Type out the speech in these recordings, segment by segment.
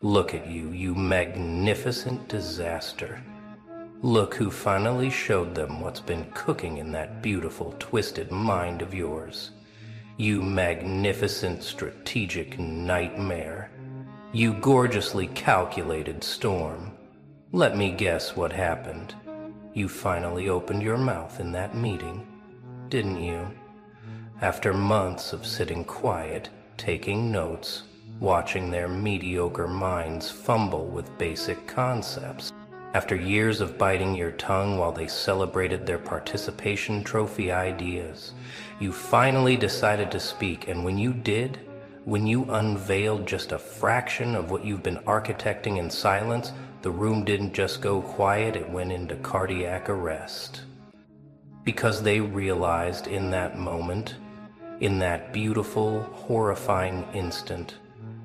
Look at you, you magnificent disaster. Look who finally showed them what's been cooking in that beautiful, twisted mind of yours. You magnificent strategic nightmare. You gorgeously calculated storm. Let me guess what happened. You finally opened your mouth in that meeting, didn't you? After months of sitting quiet, taking notes, watching their mediocre minds fumble with basic concepts. After years of biting your tongue while they celebrated their participation trophy ideas, you finally decided to speak, and when you did, when you unveiled just a fraction of what you've been architecting in silence, the room didn't just go quiet, it went into cardiac arrest. Because they realized in that moment, in that beautiful, horrifying instant,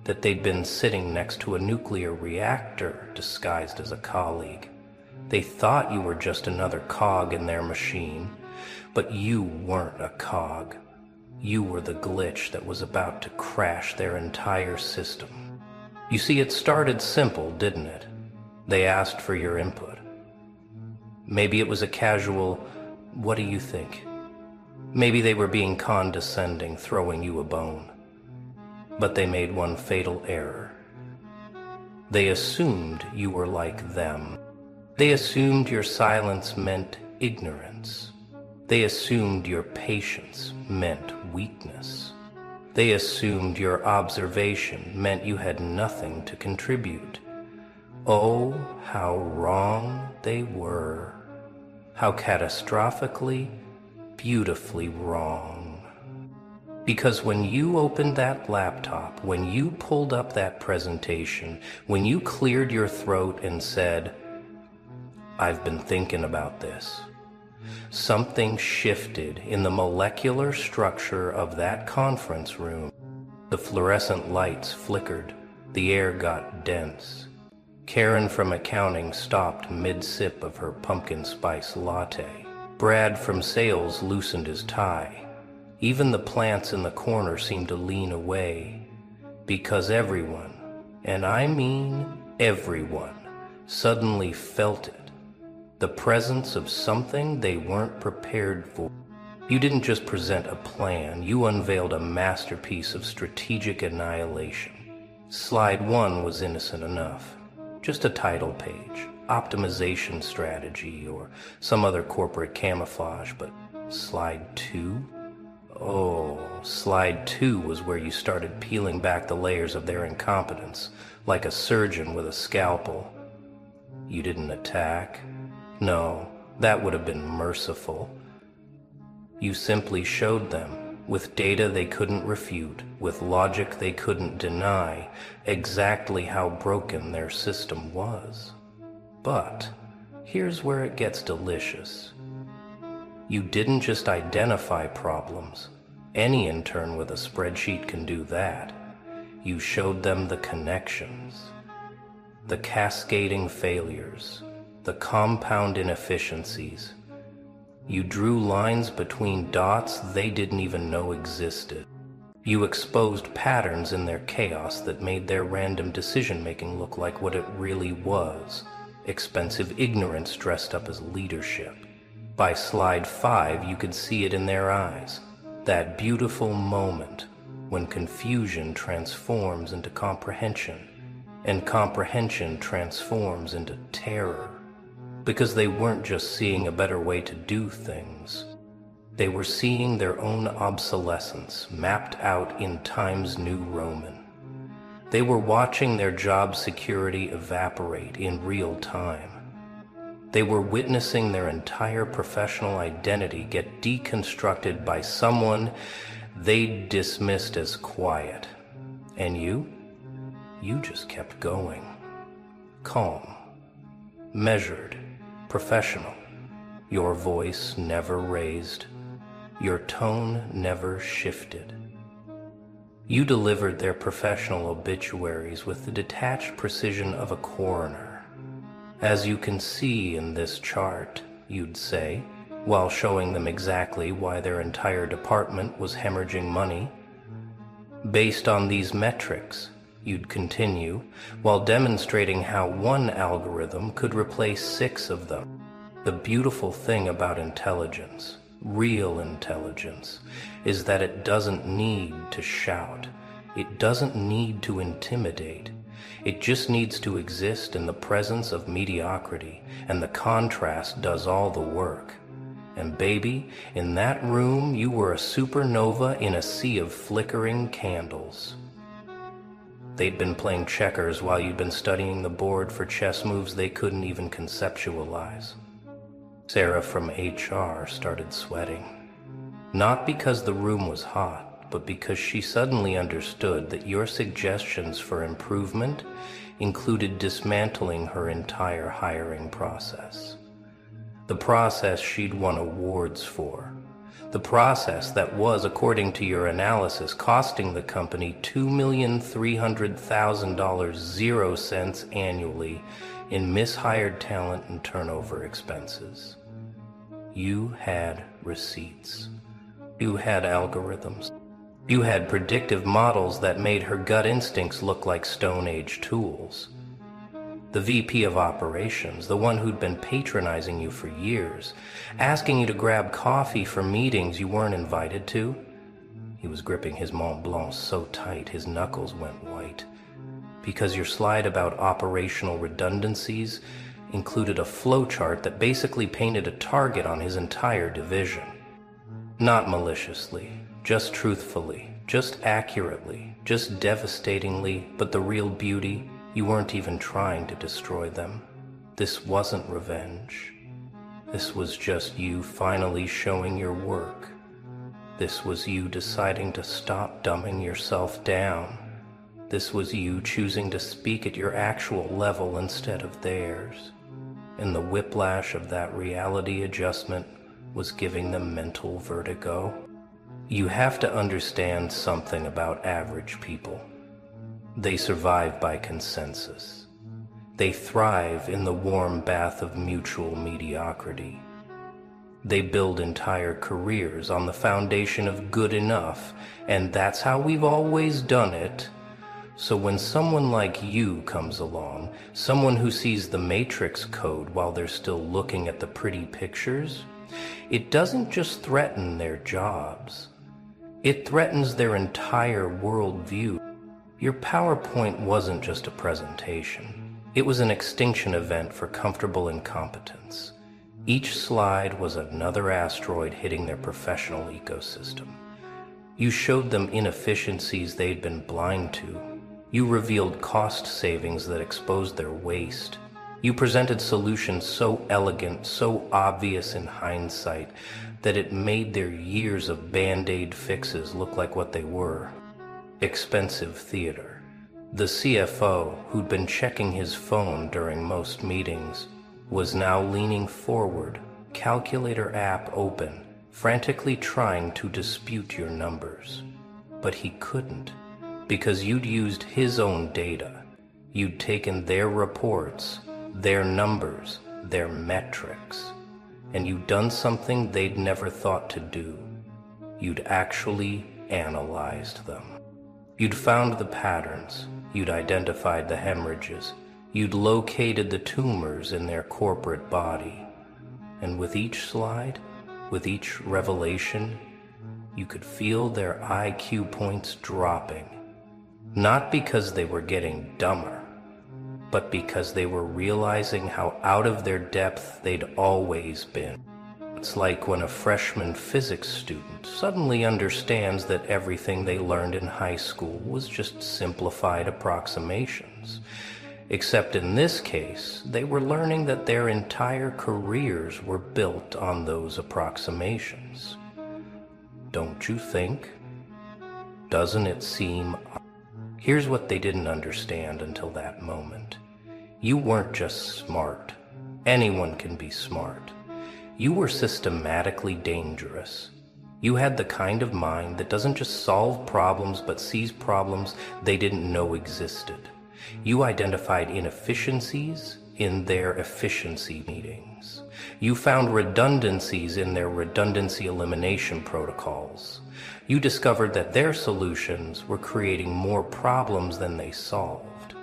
that they'd been sitting next to a nuclear reactor disguised as a colleague. They thought you were just another cog in their machine, but you weren't a cog. You were the glitch that was about to crash their entire system. You see, it started simple, didn't it? They asked for your input. Maybe it was a casual, "What do you think?" Maybe they were being condescending, throwing you a bone. But they made one fatal error. They assumed you were like them. They assumed your silence meant ignorance. They assumed your patience meant weakness. They assumed your observation meant you had nothing to contribute. Oh, how wrong they were. How catastrophically, beautifully wrong. Because when you opened that laptop, when you pulled up that presentation, when you cleared your throat and said, "I've been thinking about this," something shifted in the molecular structure of that conference room. The fluorescent lights flickered. The air got dense. Karen from accounting stopped mid-sip of her pumpkin spice latte. Brad from sales loosened his tie. Even the plants in the corner seemed to lean away, because everyone, and I mean everyone, suddenly felt it. The presence of something they weren't prepared for. You didn't just present a plan, you unveiled a masterpiece of strategic annihilation. Slide 1 was innocent enough. Just a title page, optimization strategy, or some other corporate camouflage, but slide 2? Oh, slide 2 was where you started peeling back the layers of their incompetence, like a surgeon with a scalpel. You didn't attack. No, that would have been merciful. You simply showed them, with data they couldn't refute, with logic they couldn't deny, exactly how broken their system was. But here's where it gets delicious. You didn't just identify problems. Any intern with a spreadsheet can do that. You showed them the connections, the cascading failures, the compound inefficiencies. You drew lines between dots they didn't even know existed. You exposed patterns in their chaos that made their random decision-making look like what it really was, expensive ignorance dressed up as leadership. By slide 5, you could see it in their eyes, that beautiful moment when confusion transforms into comprehension, and comprehension transforms into terror. Because they weren't just seeing a better way to do things. They were seeing their own obsolescence mapped out in Times New Roman. They were watching their job security evaporate in real time. They were witnessing their entire professional identity get deconstructed by someone they dismissed as quiet. And you just kept going. Calm, measured, professional. Your voice never raised. Your tone never shifted. You delivered their professional obituaries with the detached precision of a coroner. As you can see in this chart, you'd say, while showing them exactly why their entire department was hemorrhaging money. Based on these metrics, You'd continue, while demonstrating how one algorithm could replace 6 of them. The beautiful thing about intelligence, real intelligence, is that it doesn't need to shout. It doesn't need to intimidate. It just needs to exist in the presence of mediocrity, and the contrast does all the work. And baby, in that room you were a supernova in a sea of flickering candles. They'd been playing checkers while you'd been studying the board for chess moves they couldn't even conceptualize. Sarah from HR started sweating. Not because the room was hot, but because she suddenly understood that your suggestions for improvement included dismantling her entire hiring process. The process she'd won awards for. The process that was, according to your analysis, costing the company $2,300,000 0 cents annually in mishired talent and turnover expenses. You had receipts. You had algorithms. You had predictive models that made her gut instincts look like Stone Age tools. The VP of operations, the one who'd been patronizing you for years, asking you to grab coffee for meetings you weren't invited to. He was gripping his Mont Blanc so tight his knuckles went white, because your slide about operational redundancies included a flowchart that basically painted a target on his entire division. Not maliciously, just truthfully, just accurately, just devastatingly, but the real beauty, you weren't even trying to destroy them. This wasn't revenge. This was just you finally showing your work. This was you deciding to stop dumbing yourself down. This was you choosing to speak at your actual level instead of theirs. And the whiplash of that reality adjustment was giving them mental vertigo. You have to understand something about average people. They survive by consensus. They thrive in the warm bath of mutual mediocrity. They build entire careers on the foundation of good enough, and that's how we've always done it. So when someone like you comes along, someone who sees the matrix code while they're still looking at the pretty pictures, it doesn't just threaten their jobs. It threatens their entire worldview. Your PowerPoint wasn't just a presentation. It was an extinction event for comfortable incompetence. Each slide was another asteroid hitting their professional ecosystem. You showed them inefficiencies they'd been blind to. You revealed cost savings that exposed their waste. You presented solutions so elegant, so obvious in hindsight, that it made their years of Band-Aid fixes look like what they were: expensive theater. The CFO, who'd been checking his phone during most meetings, was now leaning forward, calculator app open, frantically trying to dispute your numbers. But he couldn't, because you'd used his own data. You'd taken their reports, their numbers, their metrics, and you'd done something they'd never thought to do. You'd actually analyzed them. You'd found the patterns, you'd identified the hemorrhages, you'd located the tumors in their corporate body. And with each slide, with each revelation, you could feel their IQ points dropping. Not because they were getting dumber, but because they were realizing how out of their depth they'd always been. It's like when a freshman physics student suddenly understands that everything they learned in high school was just simplified approximations. Except in this case, they were learning that their entire careers were built on those approximations. Don't you think? Doesn't it seem? Here's what they didn't understand until that moment. You weren't just smart. Anyone can be smart. You were systematically dangerous. You had the kind of mind that doesn't just solve problems but sees problems they didn't know existed. You identified inefficiencies in their efficiency meetings. You found redundancies in their redundancy elimination protocols. You discovered that their solutions were creating more problems than they solved.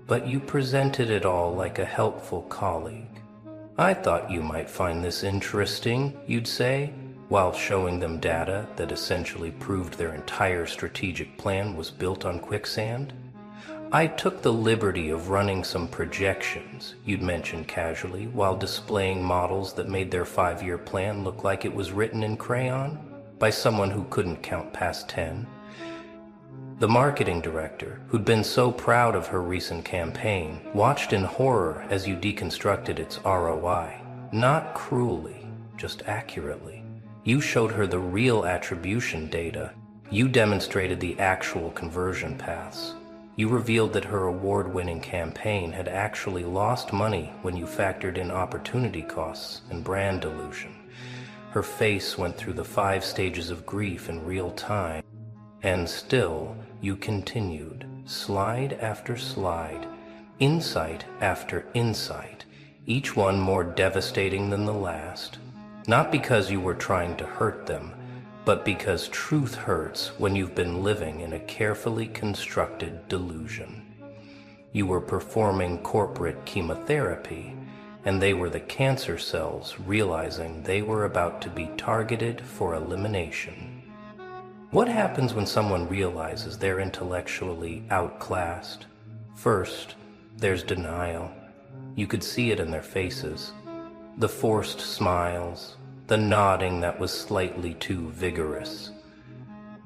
But you presented it all like a helpful colleague. "I thought you might find this interesting," you'd say, while showing them data that essentially proved their entire strategic plan was built on quicksand. "I took the liberty of running some projections," you'd mention casually, while displaying models that made their 5-year plan look like it was written in crayon by someone who couldn't count past 10. The marketing director, who'd been so proud of her recent campaign, watched in horror as you deconstructed its ROI. Not cruelly, just accurately. You showed her the real attribution data. You demonstrated the actual conversion paths. You revealed that her award-winning campaign had actually lost money when you factored in opportunity costs and brand dilution. Her face went through the 5 stages of grief in real time. And still, you continued, slide after slide, insight after insight, each one more devastating than the last. Not because you were trying to hurt them, but because truth hurts when you've been living in a carefully constructed delusion. You were performing corporate chemotherapy, and they were the cancer cells realizing they were about to be targeted for elimination. What happens when someone realizes they're intellectually outclassed? First, there's denial. You could see it in their faces. The forced smiles, the nodding that was slightly too vigorous,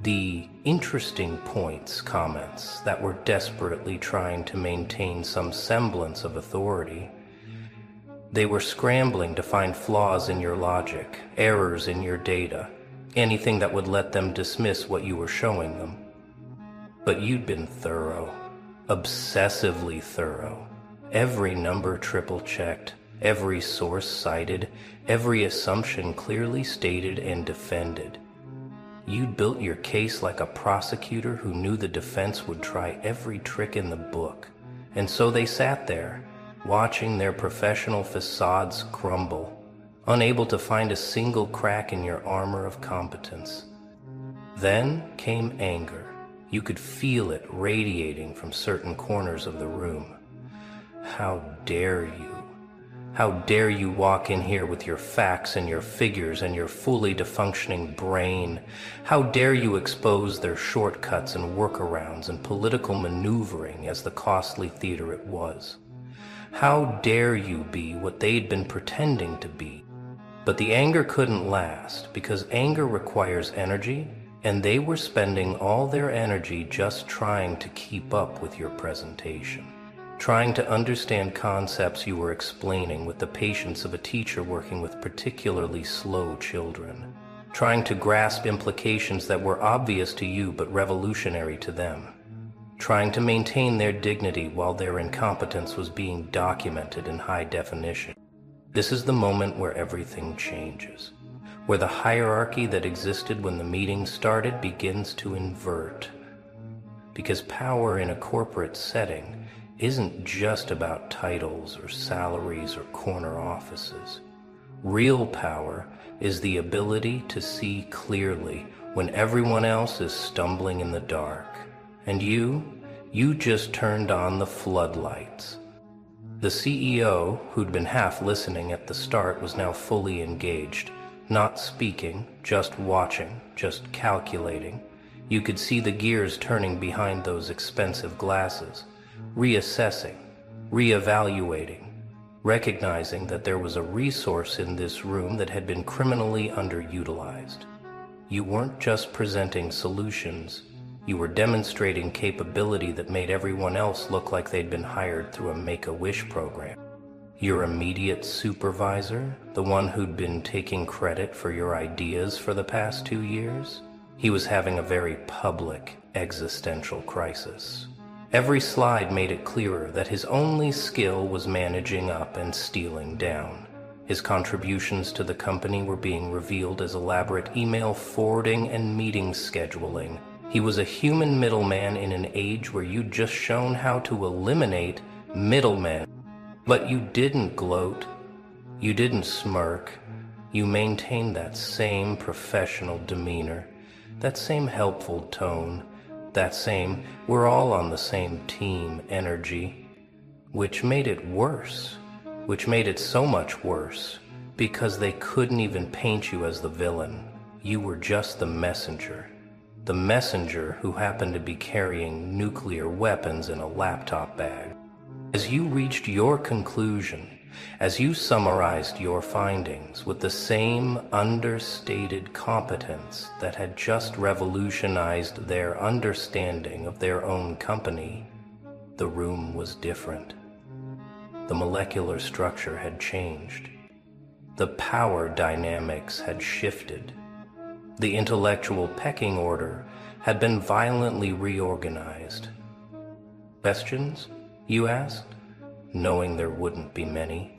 the interesting points comments that were desperately trying to maintain some semblance of authority. They were scrambling to find flaws in your logic, errors in your data, anything that would let them dismiss what you were showing them. But you'd been thorough, obsessively thorough. Every number triple-checked, every source cited, every assumption clearly stated and defended. You'd built your case like a prosecutor who knew the defense would try every trick in the book. And so they sat there, watching their professional facades crumble, unable to find a single crack in your armor of competence. Then came anger. You could feel it radiating from certain corners of the room. How dare you? How dare you walk in here with your facts and your figures and your fully defunctioning brain? How dare you expose their shortcuts and workarounds and political maneuvering as the costly theater it was? How dare you be what they'd been pretending to be? But the anger couldn't last because anger requires energy, and they were spending all their energy just trying to keep up with your presentation. Trying to understand concepts you were explaining with the patience of a teacher working with particularly slow children. Trying to grasp implications that were obvious to you but revolutionary to them. Trying to maintain their dignity while their incompetence was being documented in high definition. This is the moment where everything changes. Where the hierarchy that existed when the meeting started begins to invert. Because power in a corporate setting isn't just about titles or salaries or corner offices. Real power is the ability to see clearly when everyone else is stumbling in the dark. And you just turned on the floodlights. The CEO, who'd been half listening at the start, was now fully engaged, not speaking, just watching, just calculating. You could see the gears turning behind those expensive glasses. Reassessing, reevaluating, recognizing that there was a resource in this room that had been criminally underutilized. You weren't just presenting solutions, you were demonstrating capability that made everyone else look like they'd been hired through a Make-A-Wish program. Your immediate supervisor, the one who'd been taking credit for your ideas for the past 2 years, he was having a very public existential crisis. Every slide made it clearer that his only skill was managing up and stealing down. His contributions to the company were being revealed as elaborate email forwarding and meeting scheduling. He was a human middleman in an age where you'd just shown how to eliminate middlemen. But you didn't gloat. You didn't smirk. You maintained that same professional demeanor. that same helpful tone, that same we're all on the same team energy, which made it worse, which made it so much worse, because they couldn't even paint you as the villain. You were just the messenger who happened to be carrying nuclear weapons in a laptop bag. As you reached your conclusion, as you summarized your findings with the same understated competence that had just revolutionized their understanding of their own company, the room was different. The molecular structure had changed. The power dynamics had shifted. The intellectual pecking order had been violently reorganized. Questions, you asked, knowing there wouldn't be many.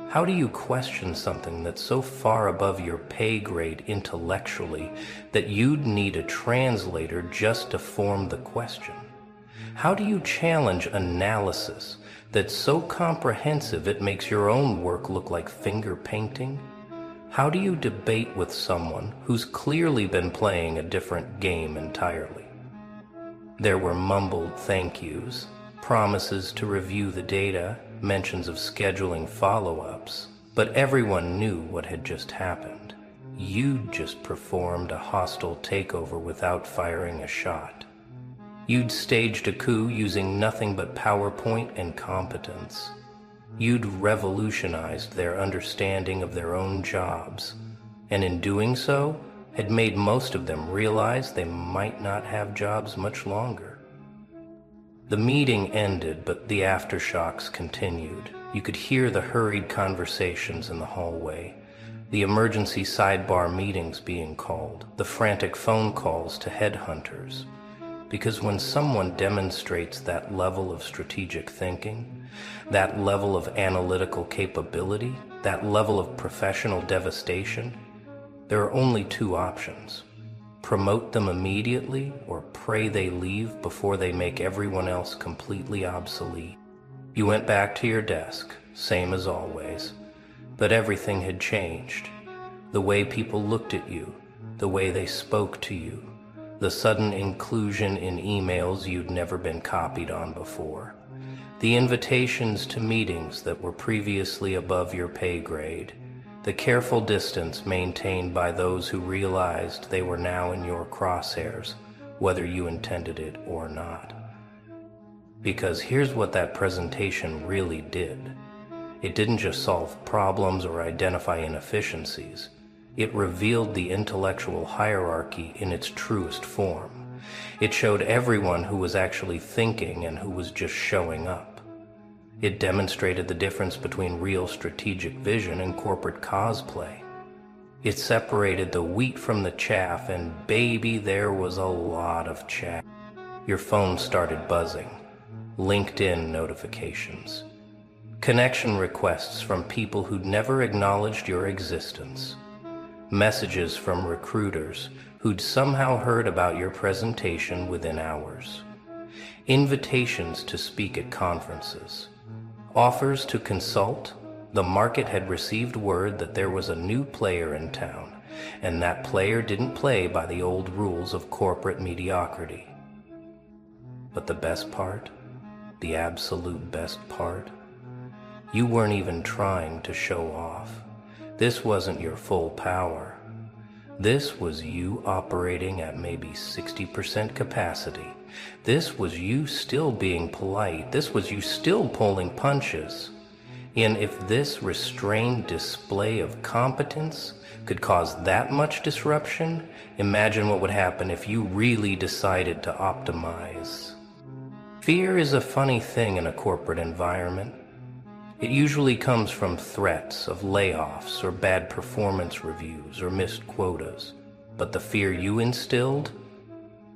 How do you question something that's so far above your pay grade intellectually that you'd need a translator just to form the question? How do you challenge analysis that's so comprehensive it makes your own work look like finger painting? How do you debate with someone who's clearly been playing a different game entirely? There were mumbled thank yous, promises to review the data, mentions of scheduling follow-ups, but everyone knew what had just happened. You'd just performed a hostile takeover without firing a shot. You'd staged a coup using nothing but PowerPoint and competence. You'd revolutionized their understanding of their own jobs, and in doing so, had made most of them realize they might not have jobs much longer. The meeting ended, but the aftershocks continued. You could hear the hurried conversations in the hallway, the emergency sidebar meetings being called, the frantic phone calls to headhunters. Because when someone demonstrates that level of strategic thinking, that level of analytical capability, that level of professional devastation, there are only two options. Promote them immediately or pray they leave before they make everyone else completely obsolete. You went back to your desk, same as always, but everything had changed. The way people looked at you, the way they spoke to you, the sudden inclusion in emails you'd never been copied on before, the invitations to meetings that were previously above your pay grade, the careful distance maintained by those who realized they were now in your crosshairs, whether you intended it or not. Because here's what that presentation really did. It didn't just solve problems or identify inefficiencies. It revealed the intellectual hierarchy in its truest form. It showed everyone who was actually thinking and who was just showing up. It demonstrated the difference between real strategic vision and corporate cosplay. It separated the wheat from the chaff, and baby, there was a lot of chaff. Your phone started buzzing. LinkedIn notifications. Connection requests from people who'd never acknowledged your existence. Messages from recruiters who'd somehow heard about your presentation within hours. Invitations to speak at conferences. Offers to consult. The market had received word that there was a new player in town, and that player didn't play by the old rules of corporate mediocrity. But the best part, the absolute best part, you weren't even trying to show off. This wasn't your full power. This was you operating at maybe 60% capacity. This was you still being polite. This was you still pulling punches. And if this restrained display of competence could cause that much disruption, imagine what would happen if you really decided to optimize. Fear is a funny thing in a corporate environment. It usually comes from threats of layoffs or bad performance reviews or missed quotas. But the fear you instilled,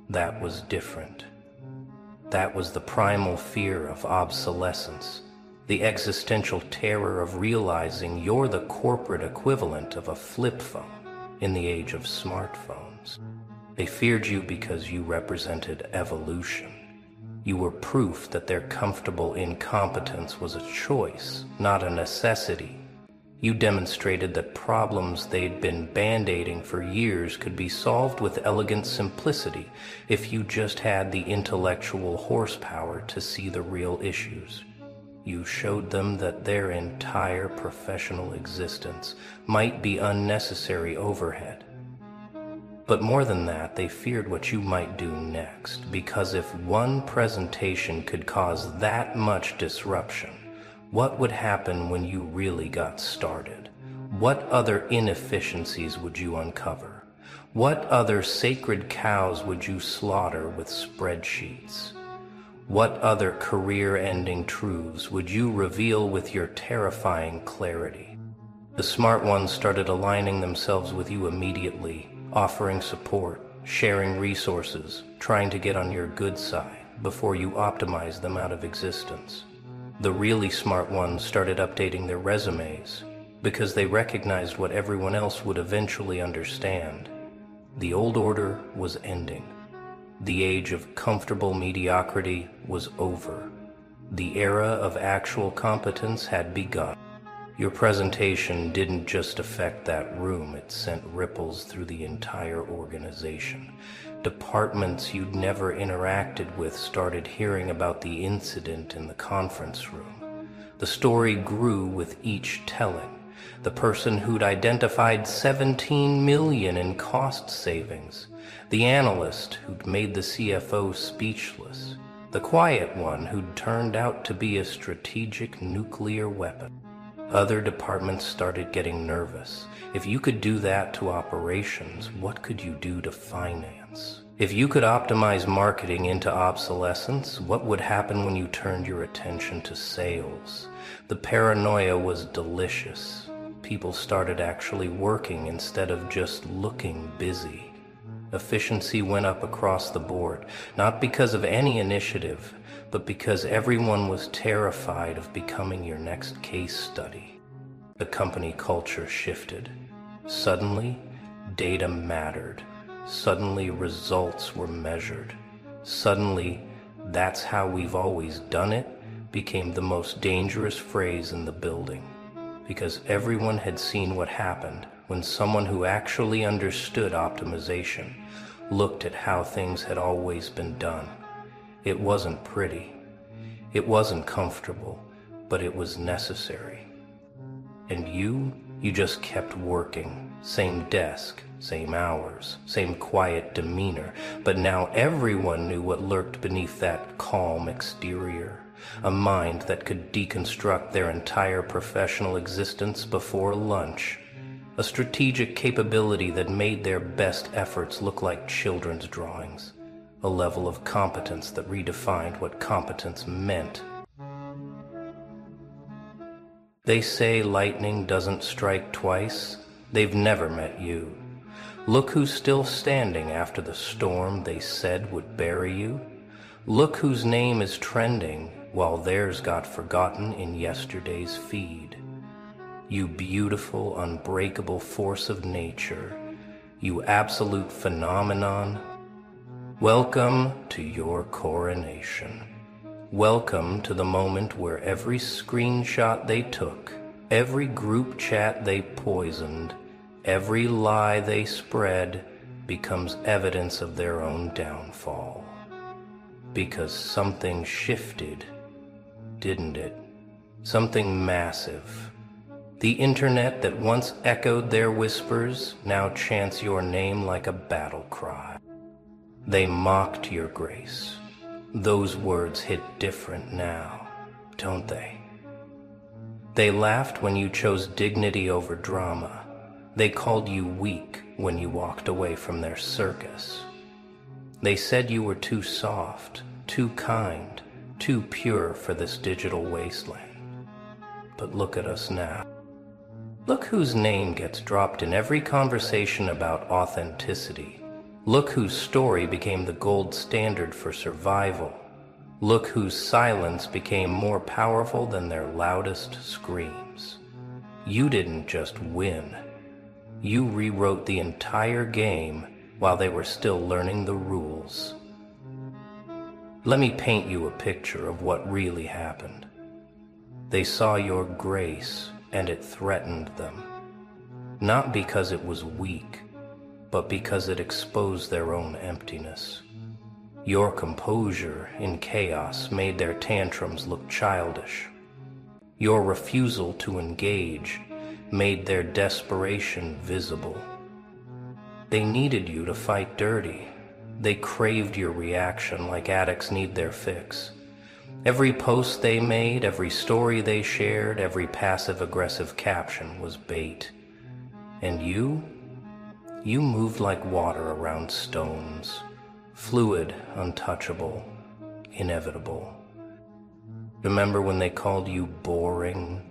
that was different. That was the primal fear of obsolescence, the existential terror of realizing you're the corporate equivalent of a flip phone in the age of smartphones. They feared you because you represented evolution. You were proof that their comfortable incompetence was a choice, not a necessity. You demonstrated that problems they'd been band-aiding for years could be solved with elegant simplicity if you just had the intellectual horsepower to see the real issues. You showed them that their entire professional existence might be unnecessary overhead. But more than that, they feared what you might do next, because if one presentation could cause that much disruption, what would happen when you really got started? What other inefficiencies would you uncover? What other sacred cows would you slaughter with spreadsheets? What other career-ending truths would you reveal with your terrifying clarity? The smart ones started aligning themselves with you immediately, offering support, sharing resources, trying to get on your good side before you optimize them out of existence. The really smart ones started updating their resumes because they recognized what everyone else would eventually understand. The old order was ending. The age of comfortable mediocrity was over. The era of actual competence had begun. Your presentation didn't just affect that room, it sent ripples through the entire organization. Departments you'd never interacted with started hearing about the incident in the conference room. The story grew with each telling. The person who'd identified 17 million in cost savings. The analyst who'd made the CFO speechless. The quiet one who'd turned out to be a strategic nuclear weapon. Other departments started getting nervous. If you could do that to operations, what could you do to finance? If you could optimize marketing into obsolescence, what would happen when you turned your attention to sales? The paranoia was delicious. People started actually working instead of just looking busy. Efficiency went up across the board, not because of any initiative, but because everyone was terrified of becoming your next case study. The company culture shifted. Suddenly, data mattered. Suddenly, results were measured. Suddenly, "that's how we've always done it" became the most dangerous phrase in the building, because everyone had seen what happened when someone who actually understood optimization looked at how things had always been done. It wasn't pretty. It wasn't comfortable, but it was necessary. And you just kept working. Same desk, same hours, same quiet demeanor, but now everyone knew what lurked beneath that calm exterior. A mind that could deconstruct their entire professional existence before lunch. A strategic capability that made their best efforts look like children's drawings. A level of competence that redefined what competence meant. They say lightning doesn't strike twice. They've never met you. Look who's still standing after the storm they said would bury you. Look whose name is trending while theirs got forgotten in yesterday's feed. You beautiful, unbreakable force of nature. You absolute phenomenon. Welcome to your coronation. Welcome to the moment where every screenshot they took, every group chat they poisoned, every lie they spread becomes evidence of their own downfall. Because something shifted, didn't it? Something massive. The internet that once echoed their whispers now chants your name like a battle cry. They mocked your grace. Those words hit different now, don't they? They laughed when you chose dignity over drama. They called you weak when you walked away from their circus. They said you were too soft, too kind, too pure for this digital wasteland. But look at us now. Look whose name gets dropped in every conversation about authenticity. Look whose story became the gold standard for survival. Look whose silence became more powerful than their loudest screams. You didn't just win. You rewrote the entire game while they were still learning the rules. Let me paint you a picture of what really happened. They saw your grace and it threatened them. Not because it was weak, but because it exposed their own emptiness. Your composure in chaos made their tantrums look childish. Your refusal to engage made their desperation visible. They needed you to fight dirty. They craved your reaction like addicts need their fix. Every post they made, every story they shared, every passive-aggressive caption was bait. And you moved like water around stones, fluid, untouchable, inevitable. Remember when they called you boring?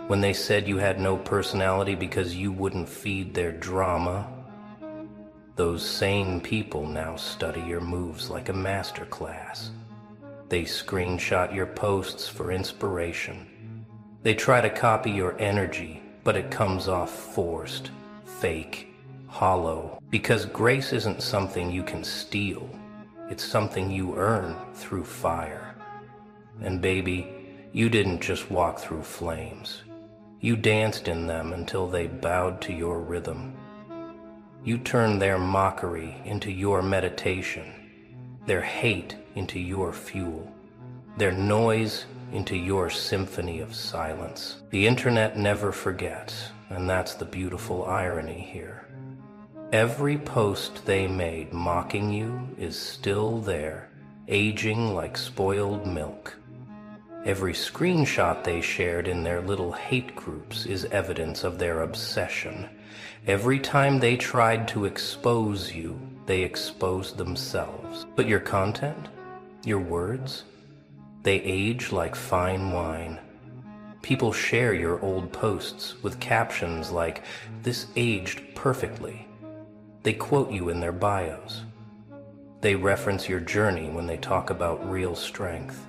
When they said you had no personality because you wouldn't feed their drama? Those same people now study your moves like a master class. They screenshot your posts for inspiration. They try to copy your energy, but it comes off forced, fake, hollow. Because grace isn't something you can steal. It's something you earn through fire. And baby, you didn't just walk through flames. You danced in them until they bowed to your rhythm. You turned their mockery into your meditation, their hate into your fuel, their noise into your symphony of silence. The internet never forgets, and that's the beautiful irony here. Every post they made mocking you is still there, aging like spoiled milk. Every screenshot they shared in their little hate groups is evidence of their obsession. Every time they tried to expose you, they exposed themselves. But your content, your words, they age like fine wine. People share your old posts with captions like, "This aged perfectly." They quote you in their bios. They reference your journey when they talk about real strength.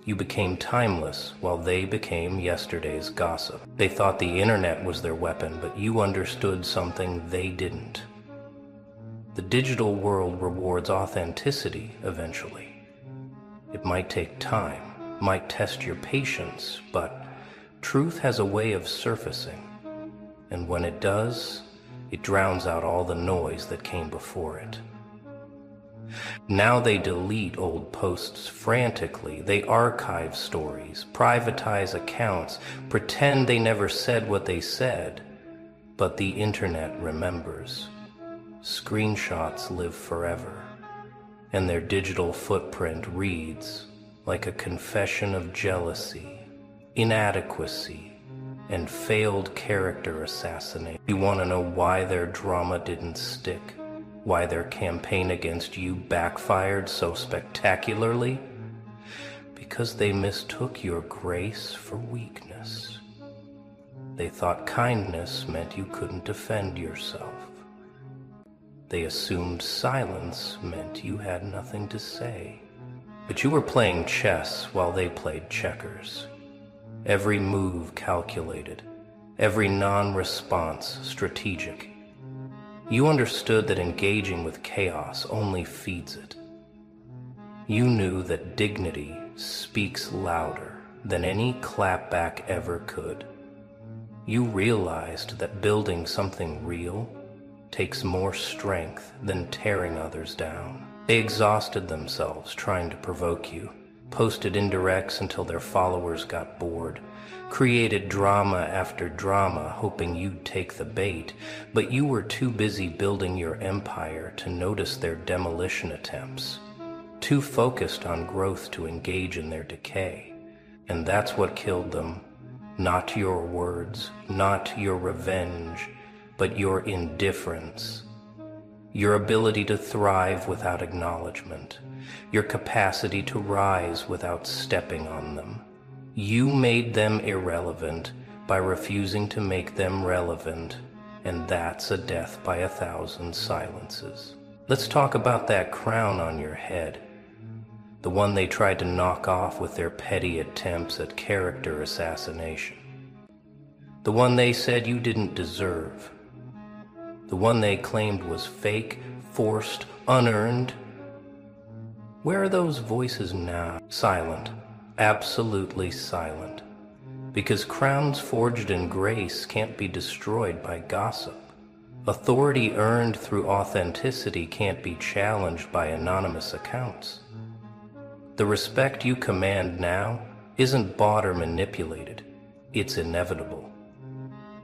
You became timeless while they became yesterday's gossip. They thought the internet was their weapon, but you understood something they didn't. The digital world rewards authenticity eventually. It might take time, might test your patience, but truth has a way of surfacing. And when it does, it drowns out all the noise that came before it. Now they delete old posts frantically. They archive stories, privatize accounts, pretend they never said what they said. But the internet remembers. Screenshots live forever, and their digital footprint reads like a confession of jealousy, inadequacy, and failed character assassination. You want to know why their drama didn't stick? Why their campaign against you backfired so spectacularly? Because they mistook your grace for weakness. They thought kindness meant you couldn't defend yourself. They assumed silence meant you had nothing to say. But you were playing chess while they played checkers. Every move calculated, every non-response strategic. You understood that engaging with chaos only feeds it. You knew that dignity speaks louder than any clapback ever could. You realized that building something real takes more strength than tearing others down. They exhausted themselves trying to provoke you, posted indirects until their followers got bored, created drama after drama hoping you'd take the bait, but you were too busy building your empire to notice their demolition attempts, too focused on growth to engage in their decay. And that's what killed them. Not your words, not your revenge, but your indifference. Your ability to thrive without acknowledgement, your capacity to rise without stepping on them. You made them irrelevant by refusing to make them relevant, and that's a death by 1,000 silences. Let's talk about that crown on your head, the one they tried to knock off with their petty attempts at character assassination, the one they said you didn't deserve, the one they claimed was fake, forced, unearned. Where are those voices now? Silent. Absolutely silent. Because crowns forged in grace can't be destroyed by gossip. Authority earned through authenticity can't be challenged by anonymous accounts. The respect you command now isn't bought or manipulated. It's inevitable.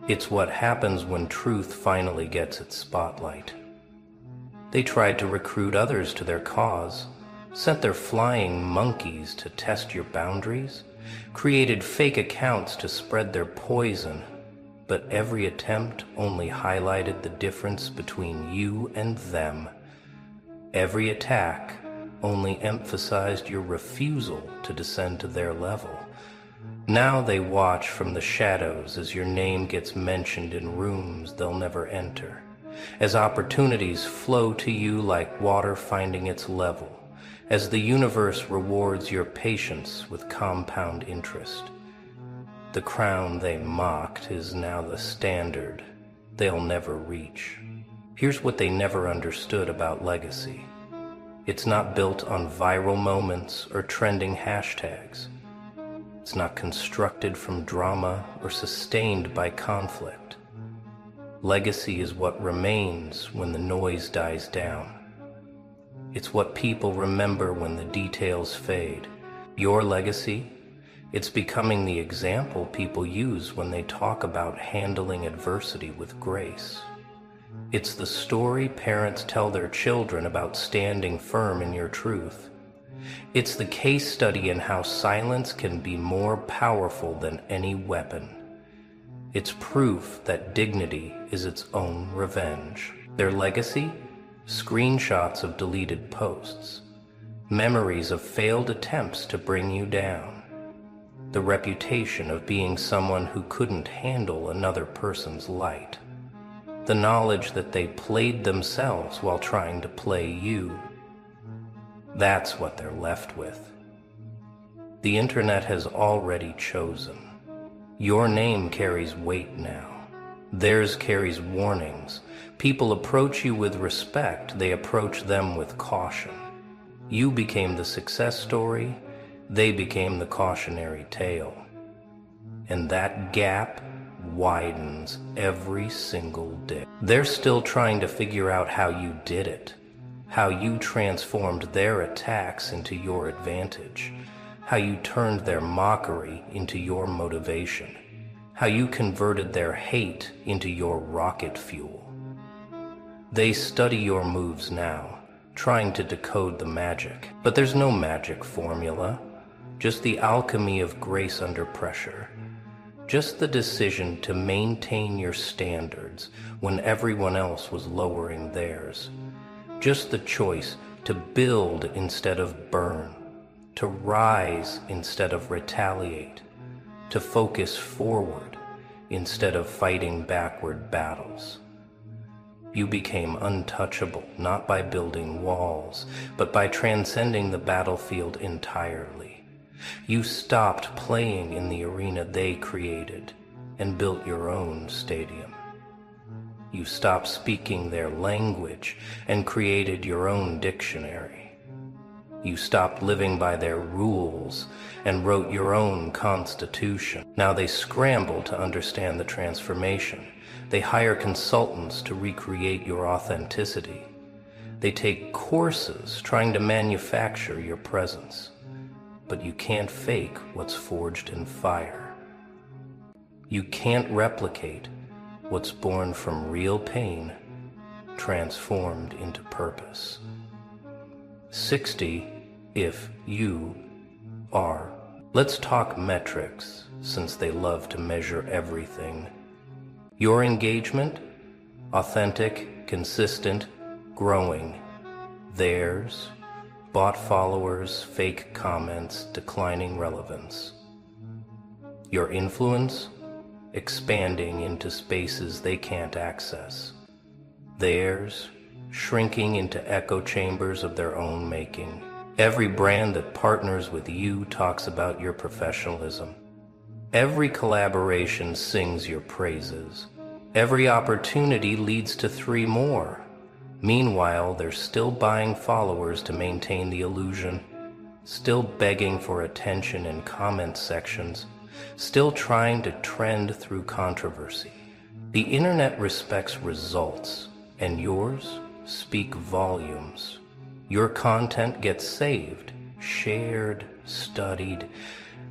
It's what happens when truth finally gets its spotlight. They tried to recruit others to their cause, sent their flying monkeys to test your boundaries, created fake accounts to spread their poison, but every attempt only highlighted the difference between you and them. Every attack only emphasized your refusal to descend to their level. Now they watch from the shadows as your name gets mentioned in rooms they'll never enter, as opportunities flow to you like water finding its level, as the universe rewards your patience with compound interest. The crown they mocked is now the standard they'll never reach. Here's what they never understood about legacy. It's not built on viral moments or trending hashtags. It's not constructed from drama or sustained by conflict. Legacy is what remains when the noise dies down. It's what people remember when the details fade. Your legacy, it's becoming the example people use when they talk about handling adversity with grace. It's the story parents tell their children about standing firm in your truth. It's the case study in how silence can be more powerful than any weapon. It's proof that dignity is its own revenge. Their legacy? Screenshots of deleted posts, memories of failed attempts to bring you down, the reputation of being someone who couldn't handle another person's light, the knowledge that they played themselves while trying to play you. That's what they're left with. The internet has already chosen. Your name carries weight now. Theirs carries warnings. People approach you with respect. They approach them with caution. You became the success story. They became the cautionary tale. And that gap widens every single day. They're still trying to figure out how you did it, how you transformed their attacks into your advantage, how you turned their mockery into your motivation, how you converted their hate into your rocket fuel. They study your moves now, trying to decode the magic. But there's no magic formula, just the alchemy of grace under pressure. Just the decision to maintain your standards when everyone else was lowering theirs. Just the choice to build instead of burn, to rise instead of retaliate, to focus forward instead of fighting backward battles. You became untouchable, not by building walls, but by transcending the battlefield entirely. You stopped playing in the arena they created and built your own stadium. You stopped speaking their language and created your own dictionary. You stopped living by their rules and wrote your own constitution. Now they scramble to understand the transformation. They hire consultants to recreate your authenticity. They take courses trying to manufacture your presence. But you can't fake what's forged in fire. You can't replicate what's born from real pain, transformed into purpose. 60 if you are. Let's talk metrics, since they love to measure everything. Your engagement? Authentic, consistent, growing. Theirs? Bot followers, fake comments, declining relevance. Your influence? Expanding into spaces they can't access. Theirs? Shrinking into echo chambers of their own making. Every brand that partners with you talks about your professionalism. Every collaboration sings your praises. Every opportunity leads to 3 more. Meanwhile, they're still buying followers to maintain the illusion, still begging for attention in comment sections, still trying to trend through controversy. The internet respects results, and yours speak volumes. Your content gets saved, shared, studied.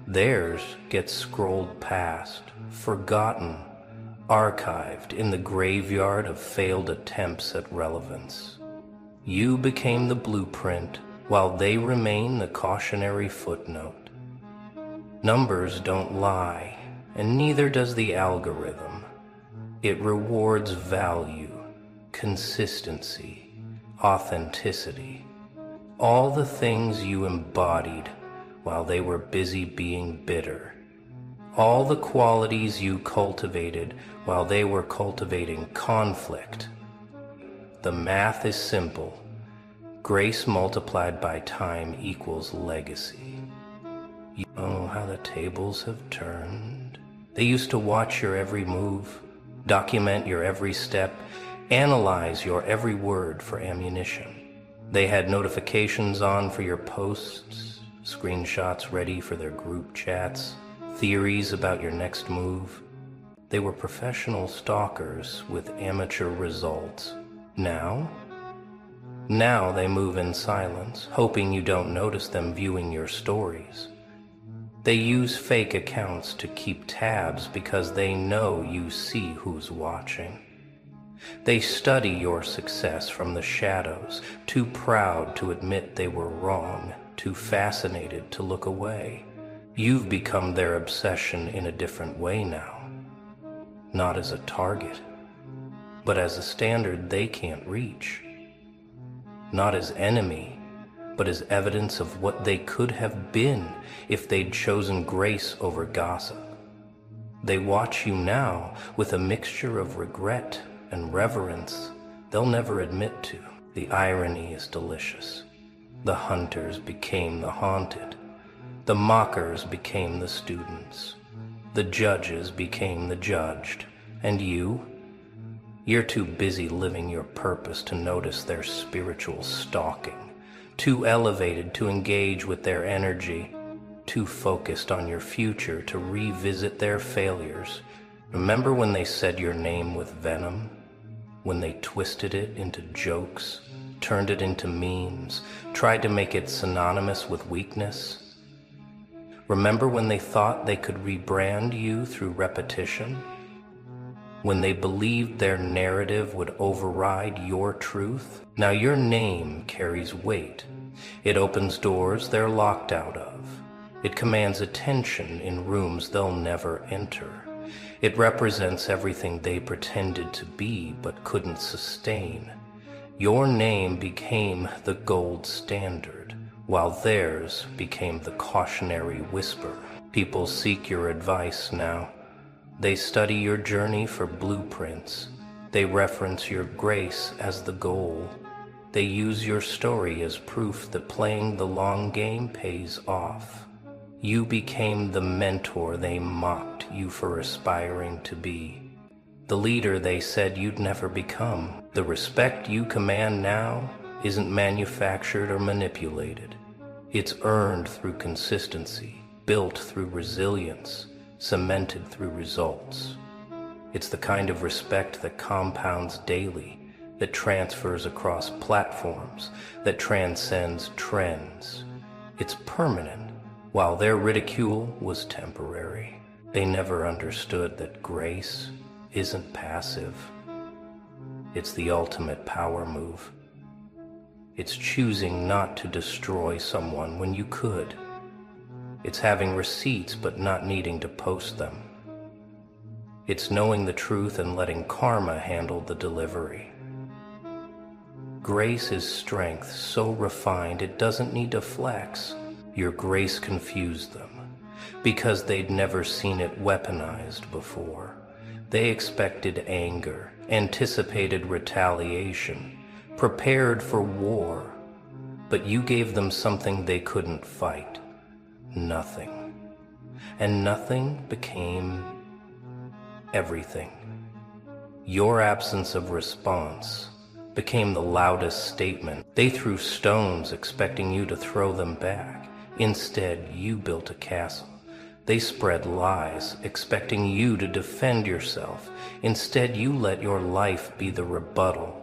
Theirs gets scrolled past, forgotten, archived in the graveyard of failed attempts at relevance. You became the blueprint, while they remain the cautionary footnote. Numbers don't lie, and neither does the algorithm. It rewards value, consistency, authenticity, all the things you embodied while they were busy being bitter, all the qualities you cultivated while they were cultivating conflict. The math is simple. Grace multiplied by time equals legacy. You know how the tables have turned. They used to watch your every move, document your every step, analyze your every word for ammunition. They had notifications on for your posts, screenshots ready for their group chats, theories about your next move. They were professional stalkers with amateur results. Now they move in silence, hoping you don't notice them viewing your stories. They use fake accounts to keep tabs because they know you see who's watching. They study your success from the shadows, too proud to admit they were wrong, too fascinated to look away. You've become their obsession in a different way now. Not as a target, but as a standard they can't reach. Not as enemy, but as evidence of what they could have been if they'd chosen grace over gossip. They watch you now with a mixture of regret and reverence they'll never admit to. The irony is delicious. The hunters became the haunted. The mockers became the students. The judges became the judged. And you're too busy living your purpose to notice their spiritual stalking, too elevated to engage with their energy, too focused on your future to revisit their failures. Remember when they said your name with venom? When they twisted it into jokes, turned it into memes, tried to make it synonymous with weakness? Remember when they thought they could rebrand you through repetition? When they believed their narrative would override your truth? Now your name carries weight. It opens doors they're locked out of. It commands attention in rooms they'll never enter. It represents everything they pretended to be but couldn't sustain. Your name became the gold standard, while theirs became the cautionary whisper. People seek your advice now. They study your journey for blueprints. They reference your grace as the goal. They use your story as proof that playing the long game pays off. You became the mentor they mocked you for aspiring to be. The leader they said you'd never become. The respect you command now isn't manufactured or manipulated. It's earned through consistency, built through resilience, cemented through results. It's the kind of respect that compounds daily, that transfers across platforms, that transcends trends. It's permanent, while their ridicule was temporary. They never understood that grace isn't passive. It's the ultimate power move. It's choosing not to destroy someone when you could. It's having receipts but not needing to post them. It's knowing the truth and letting karma handle the delivery. Grace is strength so refined it doesn't need to flex. Your grace confused them because they'd never seen it weaponized before. They expected anger, anticipated retaliation, prepared for war, but you gave them something they couldn't fight. Nothing. And nothing became everything. Your absence of response became the loudest statement. They threw stones expecting you to throw them back. Instead, you built a castle. They spread lies, expecting you to defend yourself. Instead, you let your life be the rebuttal.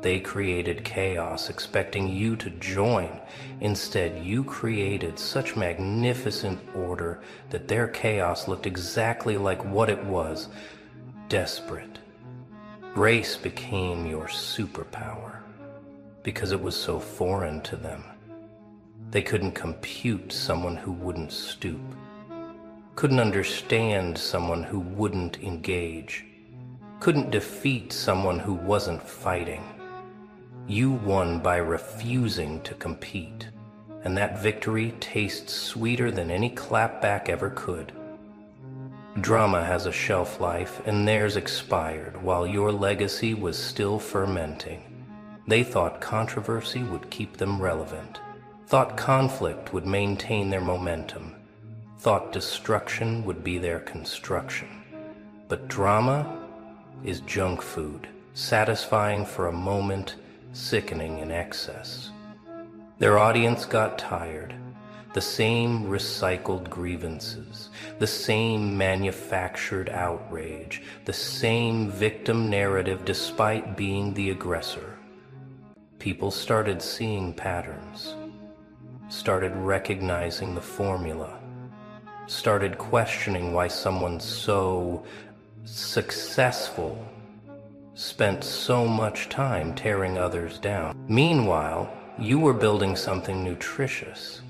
They created chaos, expecting you to join. Instead, you created such magnificent order that their chaos looked exactly like what it was: desperate. Grace became your superpower because it was so foreign to them. They couldn't compute someone who wouldn't stoop, couldn't understand someone who wouldn't engage, couldn't defeat someone who wasn't fighting. You won by refusing to compete, and that victory tastes sweeter than any clapback ever could. Drama has a shelf life, and theirs expired while your legacy was still fermenting. They thought controversy would keep them relevant, thought conflict would maintain their momentum, thought destruction would be their construction. But drama is junk food, satisfying for a moment, sickening in excess. Their audience got tired. The same recycled grievances, the same manufactured outrage, the same victim narrative despite being the aggressor. People started seeing patterns, started recognizing the formula, started questioning why someone so successful spent so much time tearing others down. Meanwhile, you were building something nutritious,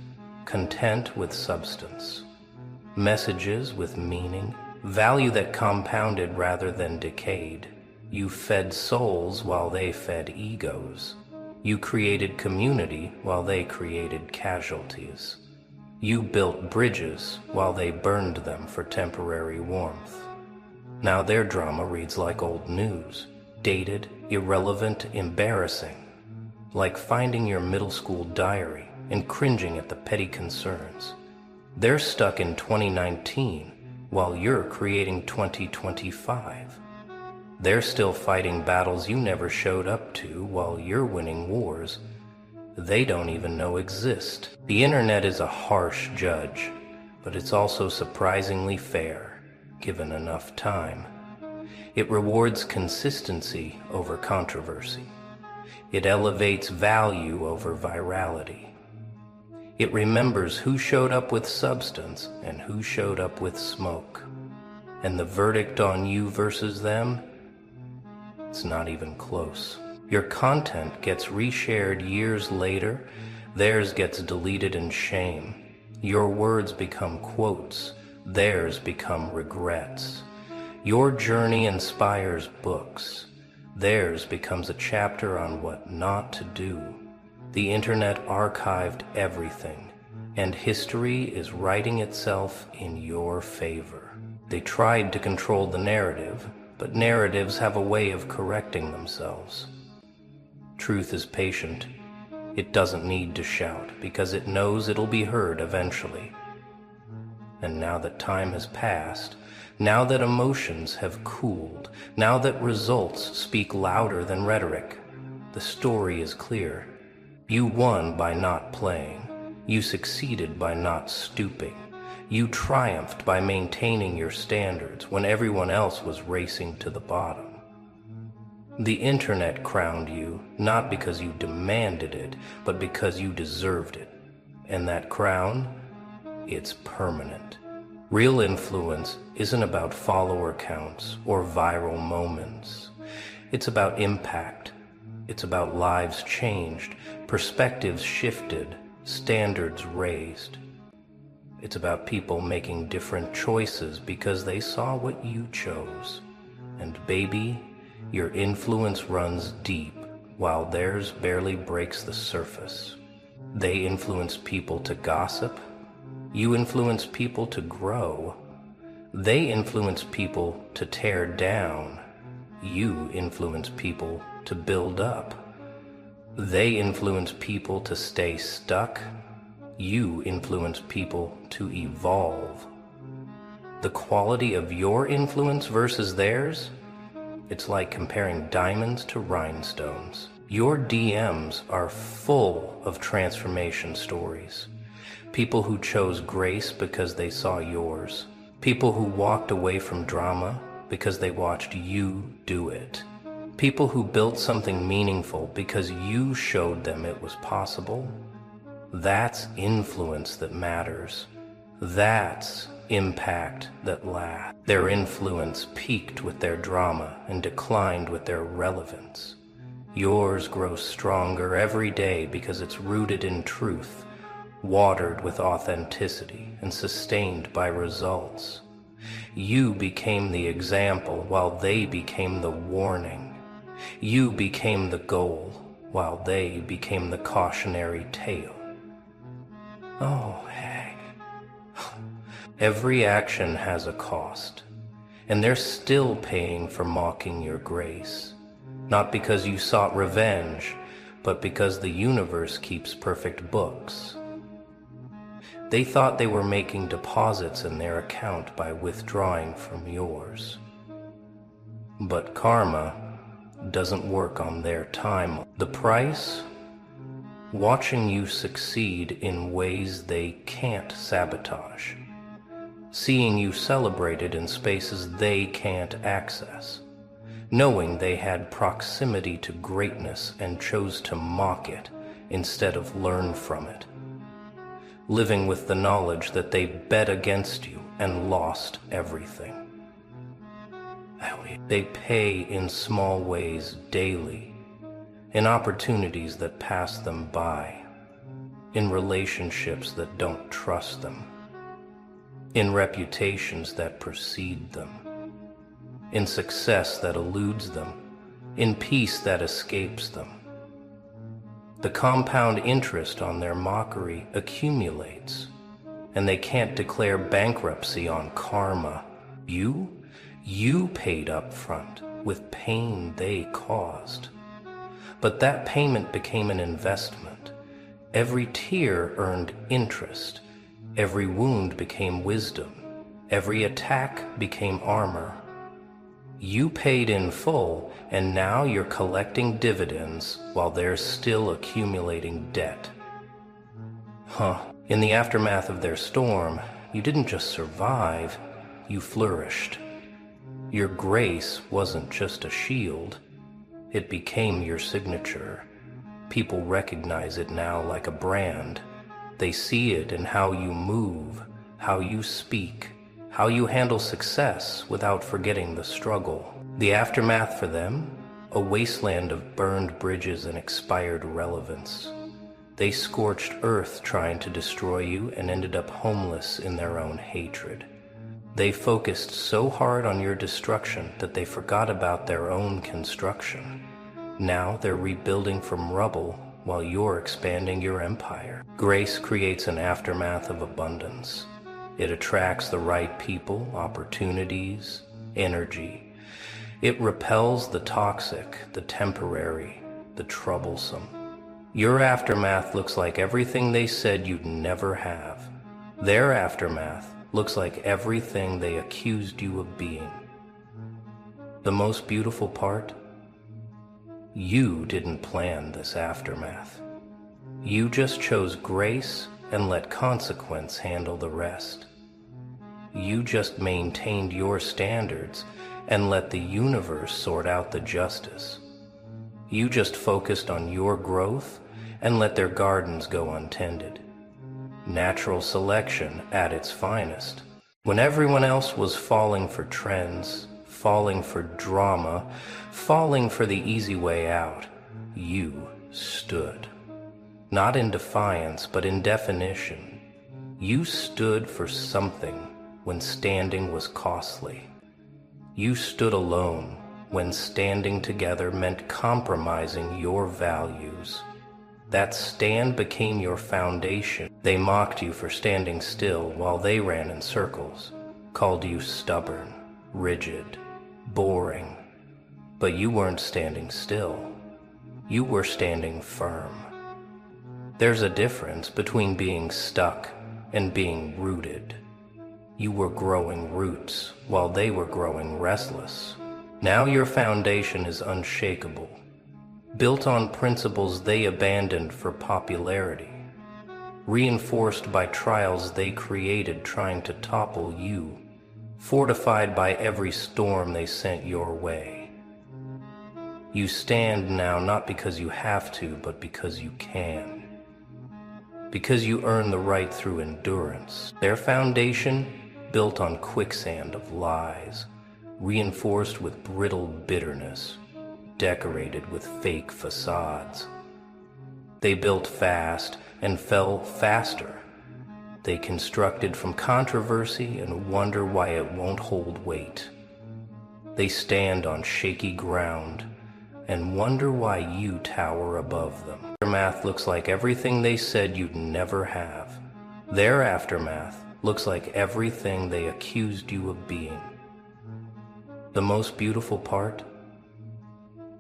content with substance, messages with meaning, value that compounded rather than decayed. You fed souls while they fed egos. You created community while they created casualties. You built bridges while they burned them for temporary warmth. Now their drama reads like old news, dated, irrelevant, embarrassing, like finding your middle school diary and cringing at the petty concerns. They're stuck in 2019 while you're creating 2025. They're still fighting battles you never showed up to while you're winning wars they don't even know exist. The internet is a harsh judge, but it's also surprisingly fair, given enough time. It rewards consistency over controversy. It elevates value over virality. It remembers who showed up with substance and who showed up with smoke. And the verdict on you versus them, it's not even close. Your content gets reshared years later, theirs gets deleted in shame. Your words become quotes, theirs become regrets. Your journey inspires books, theirs becomes a chapter on what not to do. The internet archived everything, and history is writing itself in your favor. They tried to control the narrative, but narratives have a way of correcting themselves. Truth is patient. It doesn't need to shout because it knows it'll be heard eventually. And now that time has passed, now that emotions have cooled, now that results speak louder than rhetoric, the story is clear. You won by not playing. You succeeded by not stooping. You triumphed by maintaining your standards when everyone else was racing to the bottom. The internet crowned you not because you demanded it, but because you deserved it. And that crown, it's permanent. Real influence isn't about follower counts or viral moments. It's about impact. It's about lives changed, perspectives shifted, standards raised. It's about people making different choices because they saw what you chose. And baby, your influence runs deep while theirs barely breaks the surface. They influence people to gossip. You influence people to grow. They influence people to tear down. You influence people to build up. They influence people to stay stuck. You influence people to evolve. The quality of your influence versus theirs, it's like comparing diamonds to rhinestones. Your DMs are full of transformation stories. People who chose grace because they saw yours. People who walked away from drama because they watched you do it. People who built something meaningful because you showed them it was possible. That's influence that matters. That's impact that lasts. Their influence peaked with their drama and declined with their relevance. Yours grows stronger every day because it's rooted in truth, watered with authenticity, and sustained by results. You became the example while they became the warning. You became the goal while they became the cautionary tale. Oh, hey. Every action has a cost, and they're still paying for mocking your grace. Not because you sought revenge, but because the universe keeps perfect books. They thought they were making deposits in their account by withdrawing from yours. But karma doesn't work on their time. The price? Watching you succeed in ways they can't sabotage. Seeing you celebrated in spaces they can't access. Knowing they had proximity to greatness and chose to mock it instead of learn from it. Living with the knowledge that they bet against you and lost everything. They pay in small ways daily, in opportunities that pass them by, in relationships that don't trust them, in reputations that precede them, in success that eludes them, in peace that escapes them. The compound interest on their mockery accumulates, and they can't declare bankruptcy on karma. You paid up front with pain they caused. But that payment became an investment. Every tear earned interest. Every wound became wisdom. Every attack became armor. You paid in full, and now you're collecting dividends while they're still accumulating debt. In the aftermath of their storm, you didn't just survive, you flourished. Your grace wasn't just a shield, it became your signature. People recognize it now like a brand. They see it in how you move, how you speak, how you handle success without forgetting the struggle. The aftermath for them? A wasteland of burned bridges and expired relevance. They scorched earth trying to destroy you and ended up homeless in their own hatred. They focused so hard on your destruction that they forgot about their own construction. Now they're rebuilding from rubble while you're expanding your empire. Grace creates an aftermath of abundance. It attracts the right people, opportunities, energy. It repels the toxic, the temporary, the troublesome. Your aftermath looks like everything they said you'd never have. Their aftermath looks like everything they accused you of being. The most beautiful part? You didn't plan this aftermath. You just chose grace and let consequence handle the rest. You just maintained your standards and let the universe sort out the justice. You just focused on your growth and let their gardens go untended. Natural selection at its finest. When everyone else was falling for trends, falling for drama, falling for the easy way out, you stood. Not in defiance, but in definition. You stood for something when standing was costly. You stood alone when standing together meant compromising your values. That stand became your foundation. They mocked you for standing still while they ran in circles, called you stubborn, rigid, boring. But you weren't standing still. You were standing firm. There's a difference between being stuck and being rooted. You were growing roots while they were growing restless. Now your foundation is unshakable, built on principles they abandoned for popularity. reinforced by trials they created trying to topple you, fortified by every storm they sent your way. You stand now not because you have to, but because you can. Because you earn the right through endurance. Their foundation, built on quicksand of lies, reinforced with brittle bitterness, decorated with fake facades. They built fast and fell faster. They constructed from controversy and wonder why it won't hold weight. They stand on shaky ground and wonder why you tower above them. Aftermath looks like everything they said you'd never have. Their aftermath looks like everything they accused you of being. The most beautiful part?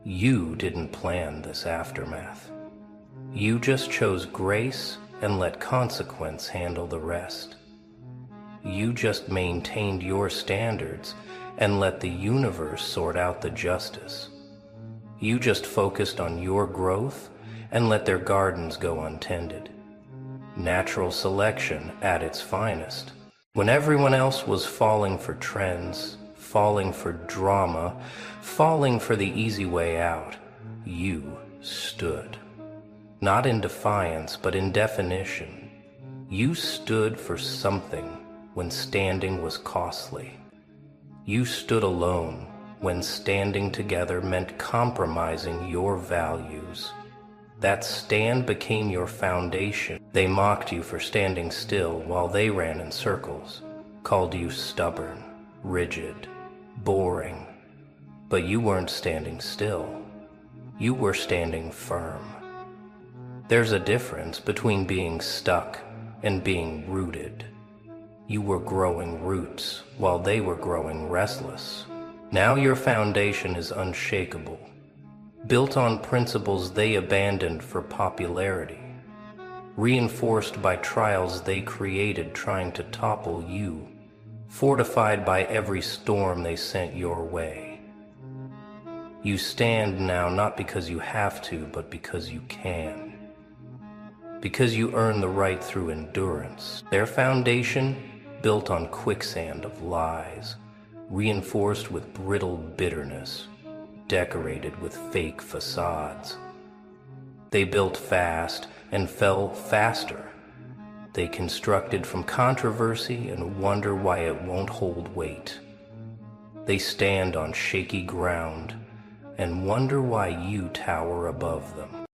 You didn't plan this aftermath. You just chose grace and let consequence handle the rest. You just maintained your standards and let the universe sort out the justice. You just focused on your growth and let their gardens go untended. Natural selection at its finest. When everyone else was falling for trends, falling for drama, falling for the easy way out, you stood. Not in defiance, but in definition. You stood for something when standing was costly. You stood alone when standing together meant compromising your values. That stand became your foundation. They mocked you for standing still while they ran in circles, called you stubborn, rigid, boring. But you weren't standing still. You were standing firm. There's a difference between being stuck and being rooted. You were growing roots while they were growing restless. Now your foundation is unshakable, built on principles they abandoned for popularity, reinforced by trials they created trying to topple you, fortified by every storm they sent your way. You stand now not because you have to, but because you can. Because you earn the right through endurance. Their foundation, built on quicksand of lies, reinforced with brittle bitterness, decorated with fake facades. They built fast and fell faster. They constructed from controversy and wonder why it won't hold weight. They stand on shaky ground and wonder why you tower above them.